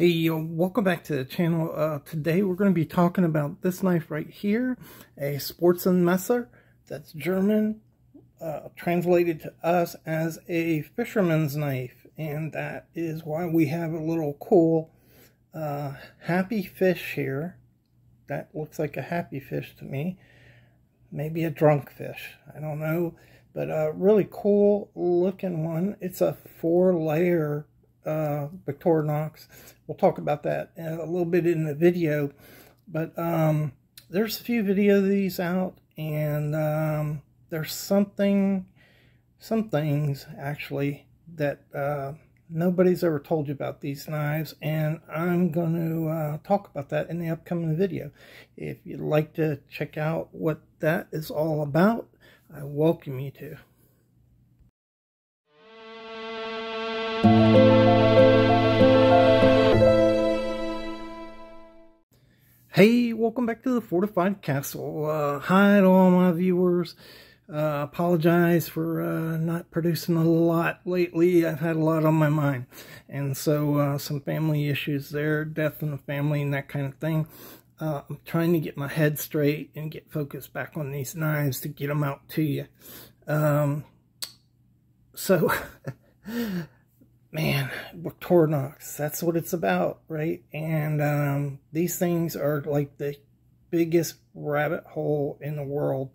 Hey, welcome back to the channel. Today we're going to be talking about this knife right here, a Sportzenmesser. That's German, translated to us as a fisherman's knife, and that is why we have a little cool happy fish here. That looks like a happy fish to me, maybe a drunk fish, I don't know, but a really cool looking one. It's a 4-layer Victorinox. We'll talk about that a little bit in the video, but there's a few videos of these out, and there's some things actually that nobody's ever told you about these knives, and I'm going to talk about that in the upcoming video. If you'd like to check out what that is all about, I welcome you to. Hey, welcome back to the Fortified Castle. Hi to all my viewers. Apologize for not producing a lot lately. I've had a lot on my mind, and so some family issues there, death in the family and that kind of thing. I'm trying to get my head straight and get focused back on these knives to get them out to you. Man, Victorinox, that's what it's about, right? And these things are like the biggest rabbit hole in the world.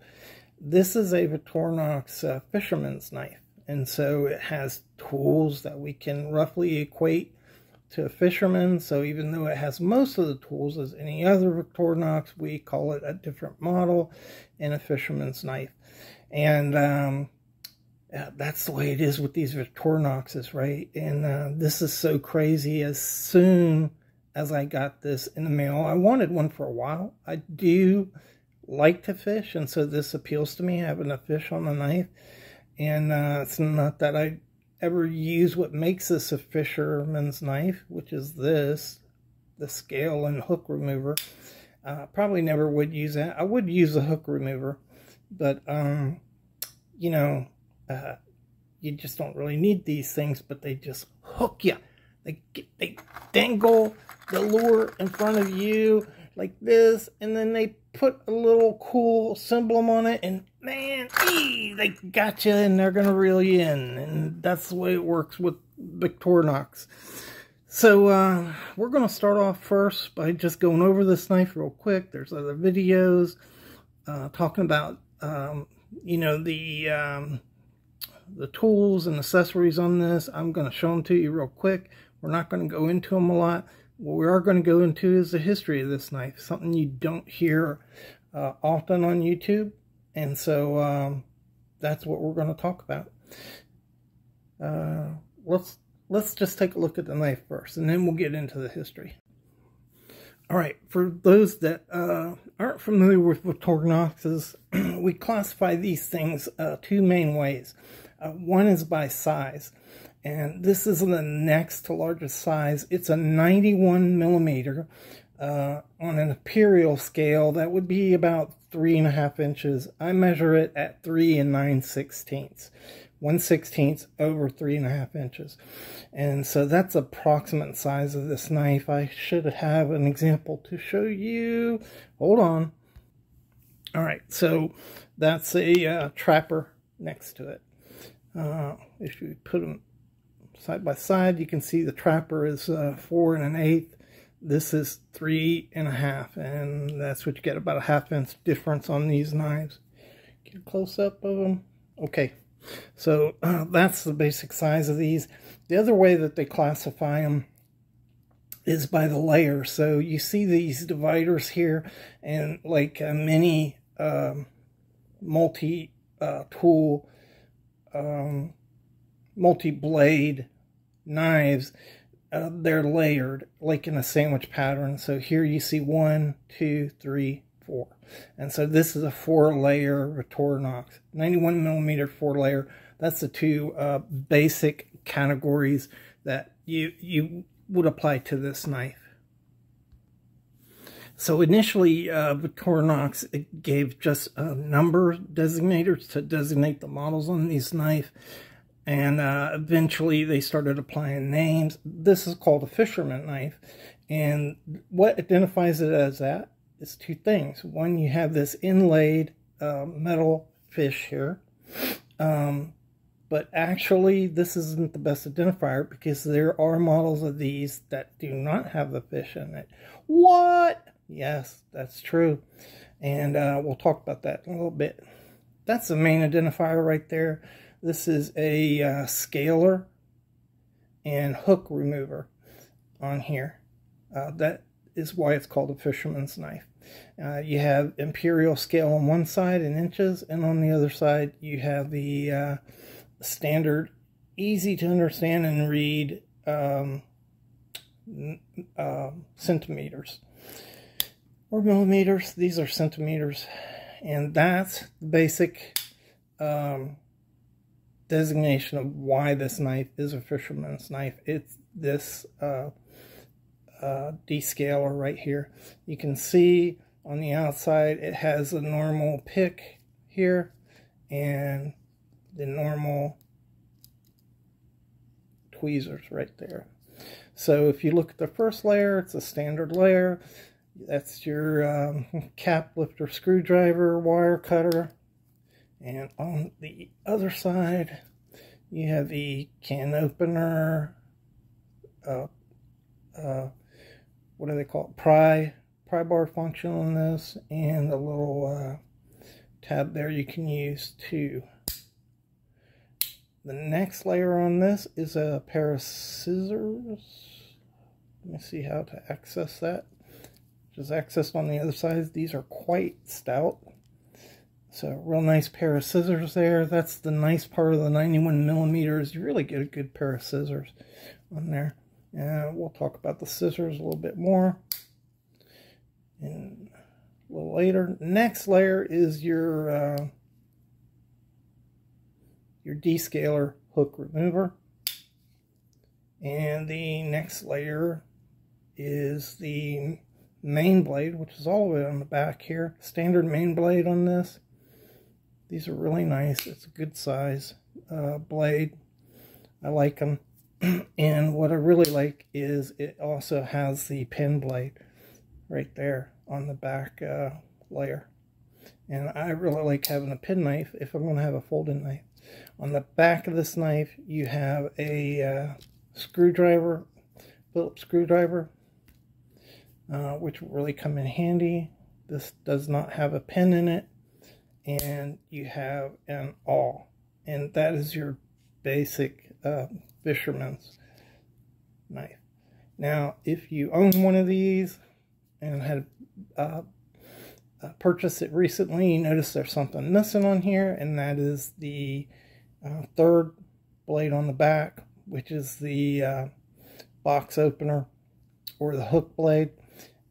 This is a Victorinox fisherman's knife, and so it has tools that we can roughly equate to a fisherman. So even though it has most of the tools as any other Victorinox, we call it a different model in a fisherman's knife. And that's the way it is with these Victorinoxes, right? And this is so crazy. As soon as I got this in the mail, I wanted one for a while. I do like to fish, and so this appeals to me, having a fish on the knife. And it's not that I ever use what makes this a fisherman's knife, which is this, the scale and hook remover. Probably never would use that. I would use a hook remover, but you know, you just don't really need these things, but they just hook you. They dangle the lure in front of you like this, and then they put a little cool emblem on it, and man, they got you, and they're gonna reel you in, and that's the way it works with Victorinox. So we're gonna start off first by just going over this knife real quick. There's other videos talking about you know, the tools and accessories on this. I'm going to show them to you real quick. We're not going to go into them a lot. What we are going to go into is the history of this knife, something you don't hear often on YouTube, and so that's what we're going to talk about. Let's just take a look at the knife first, and then we'll get into the history. All right, for those that aren't familiar with Victorinoxes, we classify these things two main ways. One is by size, and this is the next to largest size. It's a 91 millimeter on an imperial scale. That would be about 3.5 inches. I measure it at 3 9/16. 1/16 over 3.5 inches. And so that's approximate size of this knife. I should have an example to show you. Hold on. All right, so that's a trapper next to it. If you put them side by side, you can see the trapper is 4 1/8. This is 3.5, and that's what you get, about a 1/2 inch difference on these knives. Get a close up of them. Okay. So that's the basic size of these. The other way that they classify them is by the layer. So you see these dividers here, and like many multi-tool, multi-blade knives, they're layered like in a sandwich pattern. So here you see 1, 2, 3, 4. And so this is a 4-layer Victorinox, 91 millimeter 4-layer. That's the two basic categories that you would apply to this knife. So initially, Victorinox gave just number designators to designate the models on these knives. And eventually they started applying names. This is called a fisherman knife. And what identifies it as that is two things. One, you have this inlaid metal fish here. But actually, this isn't the best identifier because there are models of these that do not have the fish in it. What? Yes, that's true. And we'll talk about that in a little bit. That's the main identifier right there. This is a scaler and hook remover on here. That is why it's called a fisherman's knife. You have imperial scale on one side in inches, and on the other side you have the standard, easy to understand and read centimeters or millimeters. These are centimeters, and that's the basic designation of why this knife is a fisherman's knife. It's this descaler right here. You can see on the outside it has a normal pick here and the normal tweezers right there. So if you look at the first layer, it's a standard layer. That's your cap lifter screwdriver, wire cutter. And on the other side, you have the can opener, what do they call it? Pry bar function on this, and the little tab there you can use too. The next layer on this is a pair of scissors. Let me see how to access that. Just accessed on the other side. These are quite stout. So real nice pair of scissors there. That's the nice part of the 91 millimeters. You really get a good pair of scissors on there. And we'll talk about the scissors a little bit more and a little later. Next layer is your descaler hook remover. And the next layer is the main blade, which is all the way on the back here. Standard main blade on this. These are really nice. It's a good size blade. I like them. And what I really like is it also has the pen blade right there on the back layer. And I really like having a pen knife if I'm going to have a folding knife. On the back of this knife, you have a screwdriver, Phillips screwdriver, which will really come in handy. This does not have a pen in it. And you have an awl. And that is your basic fisherman's knife. Now, if you own one of these and had purchased it recently, you notice there's something missing on here, and that is the third blade on the back, which is the box opener or the hook blade.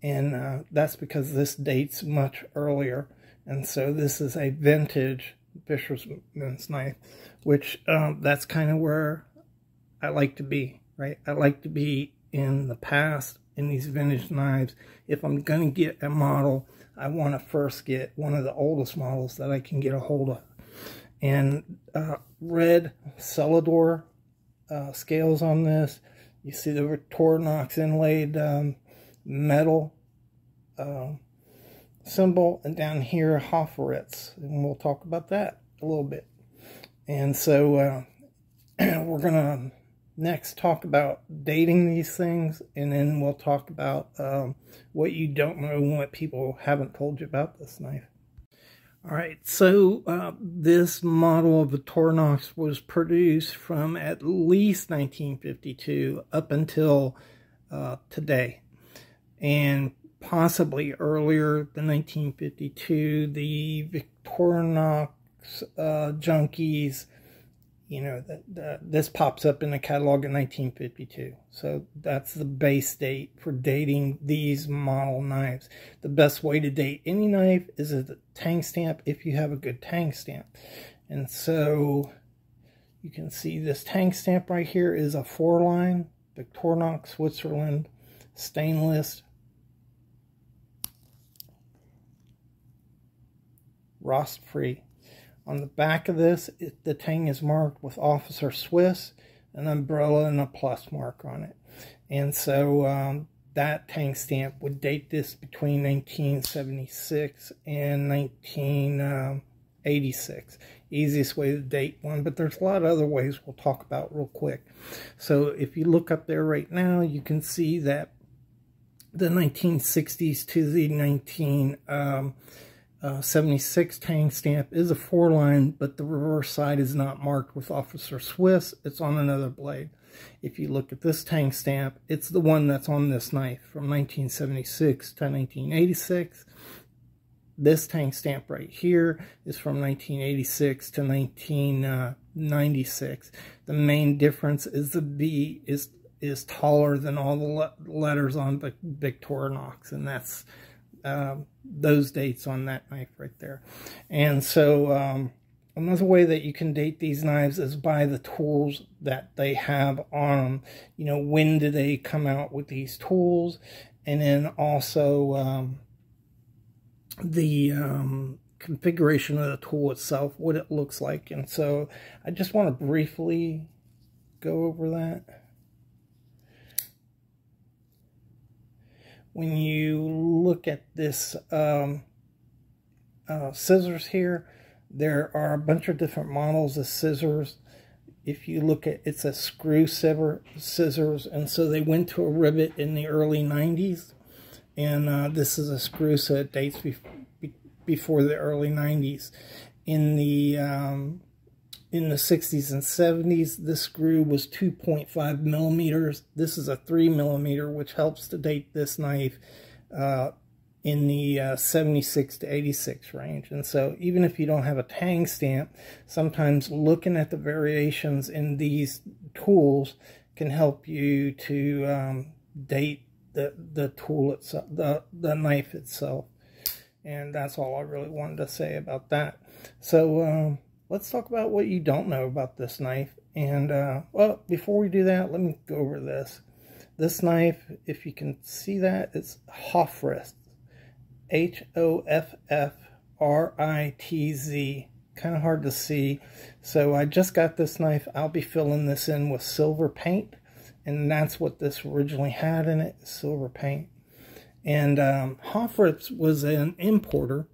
And that's because this dates much earlier. And so this is a vintage fisherman's knife, which that's kind of where I like to be, right? I like to be in the past in these vintage knives. If I'm going to get a model, I want to first get one of the oldest models that I can get a hold of. And red Celador scales on this. You see the Victorinox inlaid metal symbol, and down here Hofferitz, and we'll talk about that a little bit. And so we're gonna next talk about dating these things, and then we'll talk about what you don't know and what people haven't told you about this knife. All right, so this model of the Victorinox was produced from at least 1952 up until today, and possibly earlier than 1952. The Victorinox junkies, you know, this pops up in the catalog in 1952. So that's the base date for dating these model knives. The best way to date any knife is a tang stamp if you have a good tang stamp. And so you can see this tang stamp right here is a 4-line Victorinox Switzerland stainless rust free. On the back of this, the tang is marked with Officer Swiss, an umbrella, and a plus mark on it. And so that tang stamp would date this between 1976 and 1986. Easiest way to date one, but there's a lot of other ways we'll talk about real quick. So if you look up there right now, you can see that the 1960s to the 1976 tang stamp is a 4-line, but the reverse side is not marked with Officer Swiss. It's on another blade. If you look at this tang stamp, it's the one that's on this knife from 1976 to 1986. This tang stamp right here is from 1986 to 1996. The main difference is the B is taller than all the letters on the Victorinox, and that's those dates on that knife right there. And so another way that you can date these knives is by the tools that they have on them. You know, when did they come out with these tools, and then also the configuration of the tool itself, what it looks like. And so I just want to briefly go over that. When you look at this scissors here, there are a bunch of different models of scissors. If you look at, it's a screw scissors, and so they went to a rivet in the early 90s. And this is a screw, so it dates before the early 90s. In the 60s and 70s, this screw was 2.5 millimeters. This is a 3 millimeter, which helps to date this knife in the 76 to 86 range. And so even if you don't have a tang stamp, sometimes looking at the variations in these tools can help you to date the tool itself, the knife itself. And that's all I really wanted to say about that. So let's talk about what you don't know about this knife. And well, before we do that, let me go over this. This knife, if you can see that, it's Hoffritz, Hoffritz. Kind of hard to see. So I just got this knife. I'll be filling this in with silver paint. And that's what this originally had in it, silver paint. And Hoffritz was an importer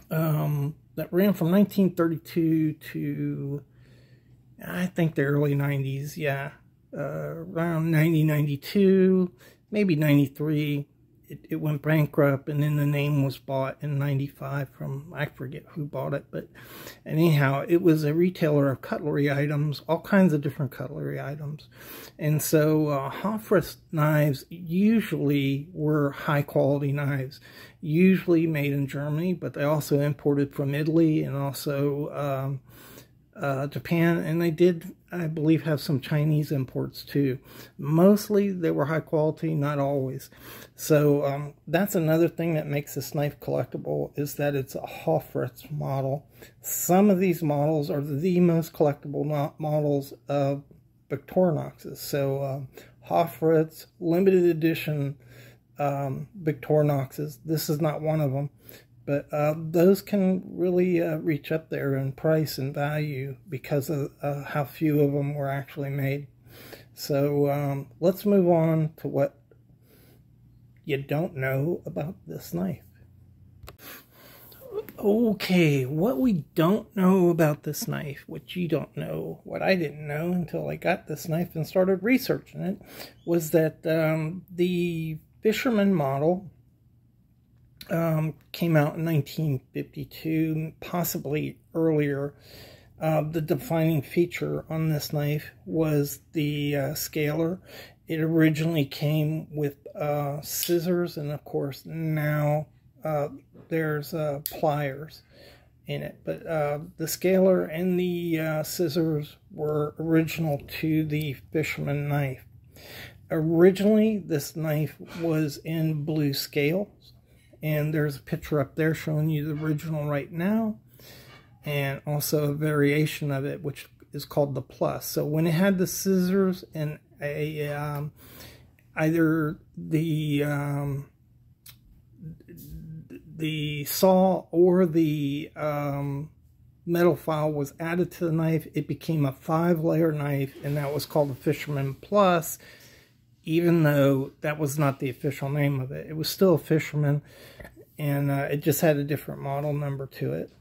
that ran from 1932 to, I think, the early 90s. Yeah, around 1992, maybe 93. It went bankrupt, and then the name was bought in 95 from, I forget who bought it, but anyhow, it was a retailer of cutlery items, all kinds of different cutlery items. And so Hoffritz knives usually were high quality knives, usually made in Germany, but they also imported from Italy and also Japan, and they did, I believe, have some Chinese imports too. Mostly they were high quality, not always. So that's another thing that makes this knife collectible, is that it's a Hoffritz model. Some of these models are the most collectible models of Victorinoxes. So Hoffritz limited edition Victorinoxes. This is not one of them. But those can really reach up there in price and value because of how few of them were actually made. So let's move on to what you don't know about this knife. Okay, what we don't know about this knife, what you don't know, what I didn't know until I got this knife and started researching it, was that the Fisherman model came out in 1952, possibly earlier. The defining feature on this knife was the scaler. It originally came with scissors, and of course now there's pliers in it. But the scaler and the scissors were original to the Fisherman knife. Originally, this knife was in blue scales. And there's a picture up there showing you the original right now, and also a variation of it, which is called the Plus. So when it had the scissors and a either the saw or the metal file was added to the knife, it became a 5-layer knife, and that was called the Fisherman Plus, even though that was not the official name of it. It was still a Fisherman, and it just had a different model number to it.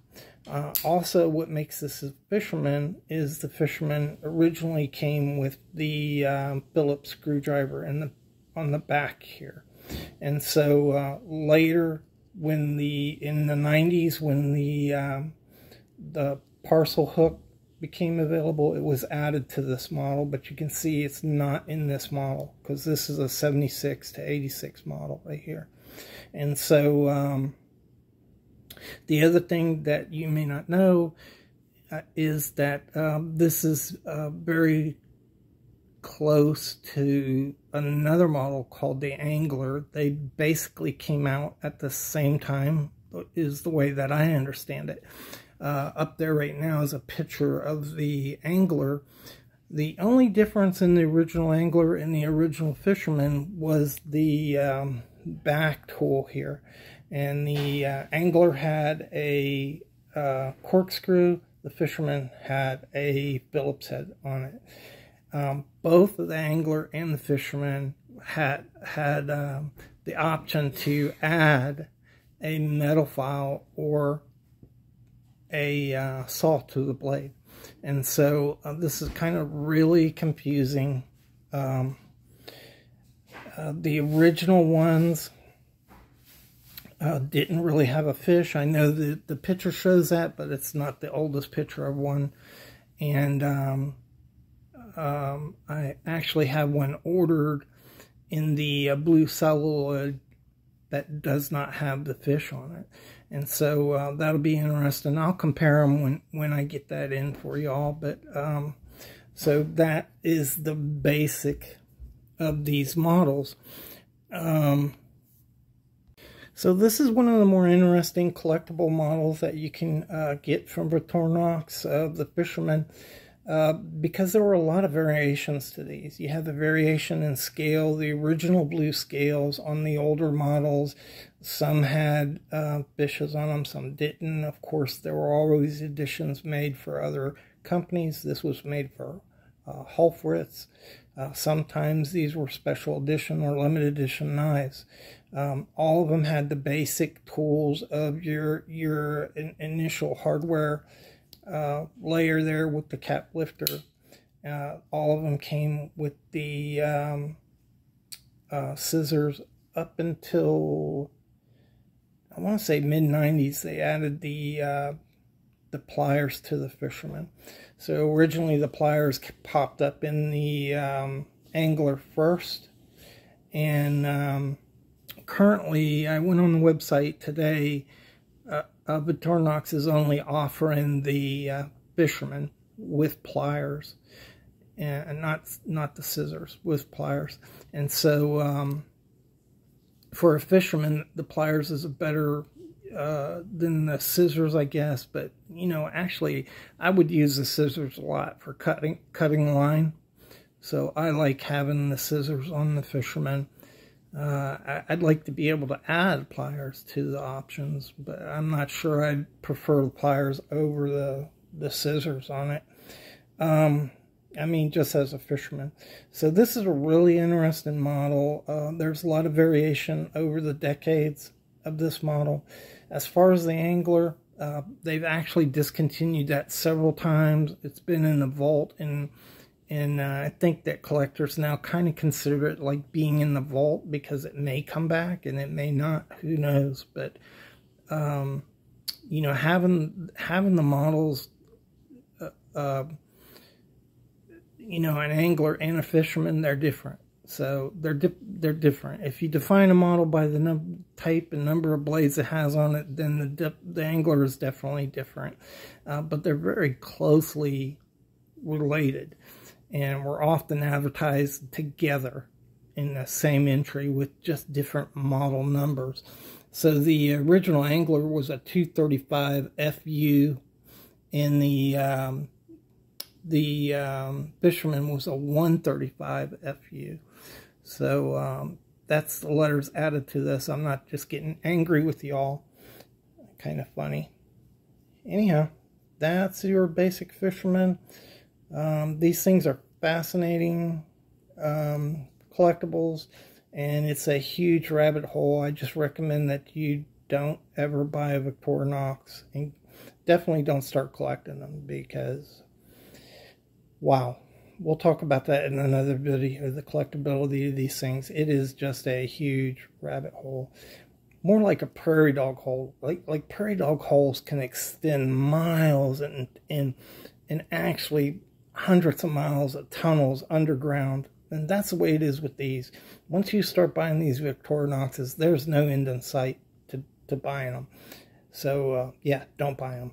Also, what makes this a Fisherman is the Fisherman originally came with the Phillips screwdriver on the back here. And so later, in the 90s, when the parcel hook became available, it was added to this model, but you can see it's not in this model because this is a 76 to 86 model right here. And so the other thing that you may not know is that this is very close to another model called the Angler. They basically came out at the same time, is the way that I understand it. Up there right now is a picture of the Angler. The only difference in the original Angler and the original Fisherman was the back tool here. And the Angler had a corkscrew, the Fisherman had a Phillips head on it. Both of the Angler and the Fisherman had the option to add a metal file or a saw to the blade. And so this is kind of really confusing. The original ones didn't really have a fish. I know the picture shows that, but it's not the oldest picture of one. And I actually have one ordered in the blue celluloid that does not have the fish on it. And so that'll be interesting. I'll compare them when I get that in for y'all. But so that is the basic of these models. So this is one of the more interesting collectible models that you can get from Victorinox, the Fisherman, because there were a lot of variations to these. You have the variation in scale, the original blue scales on the older models. Some had fishes on them, some didn't. Of course, there were always editions made for other companies. This was made for Hallfritz. Sometimes these were special edition or limited edition knives. All of them had the basic tools of your initial hardware layer there with the cap lifter. All of them came with the scissors up until, I want to say, mid-90s. They added the pliers to the Fisherman. So originally the pliers popped up in the Angler first, and currently, I went on the website today, Victorinox is only offering the Fisherman with pliers, and not the scissors, with pliers. And so for a Fisherman, the pliers is a better than the scissors, I guess. But you know, actually, I would use the scissors a lot for cutting line. So I like having the scissors on the Fisherman. I'd like to be able to add pliers to the options, but I'm not sure I'd prefer the pliers over the scissors on it. I mean, just as a Fisherman. So this is a really interesting model. There's a lot of variation over the decades of this model. As far as the Angler, they've actually discontinued that several times. It's been in the vault, and I think that collectors now kind of consider it like being in the vault, because it may come back and it may not. Who knows? But you know, having the models, you know, an Angler and a Fisherman, they're different. So they're different. If you define a model by the type and number of blades it has on it, then the Angler is definitely different. But they're very closely related, and were often advertised together in the same entry with just different model numbers. So the original Angler was a 235 FU, and the Fisherman was a 135 FU. So that's the letters added to this. I'm not just getting angry with y'all. Kind of funny. Anyhow. that's your basic fisherman. These things are fascinating collectibles, and it's a huge rabbit hole. I just recommend that you don't ever buy a Victorinox, and definitely don't start collecting them, because wow, we'll talk about that in another video, the collectability of these things. It is just a huge rabbit hole, more like a prairie dog hole. Like prairie dog holes can extend miles and actually hundreds of miles of tunnels underground. And that's the way it is with these. Once you start buying these Victorinoxes, there's no end in sight to buying them. So yeah, don't buy them.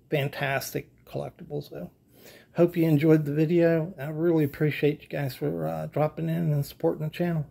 Fantastic collectibles though. Hope you enjoyed the video. I really appreciate you guys for dropping in and supporting the channel.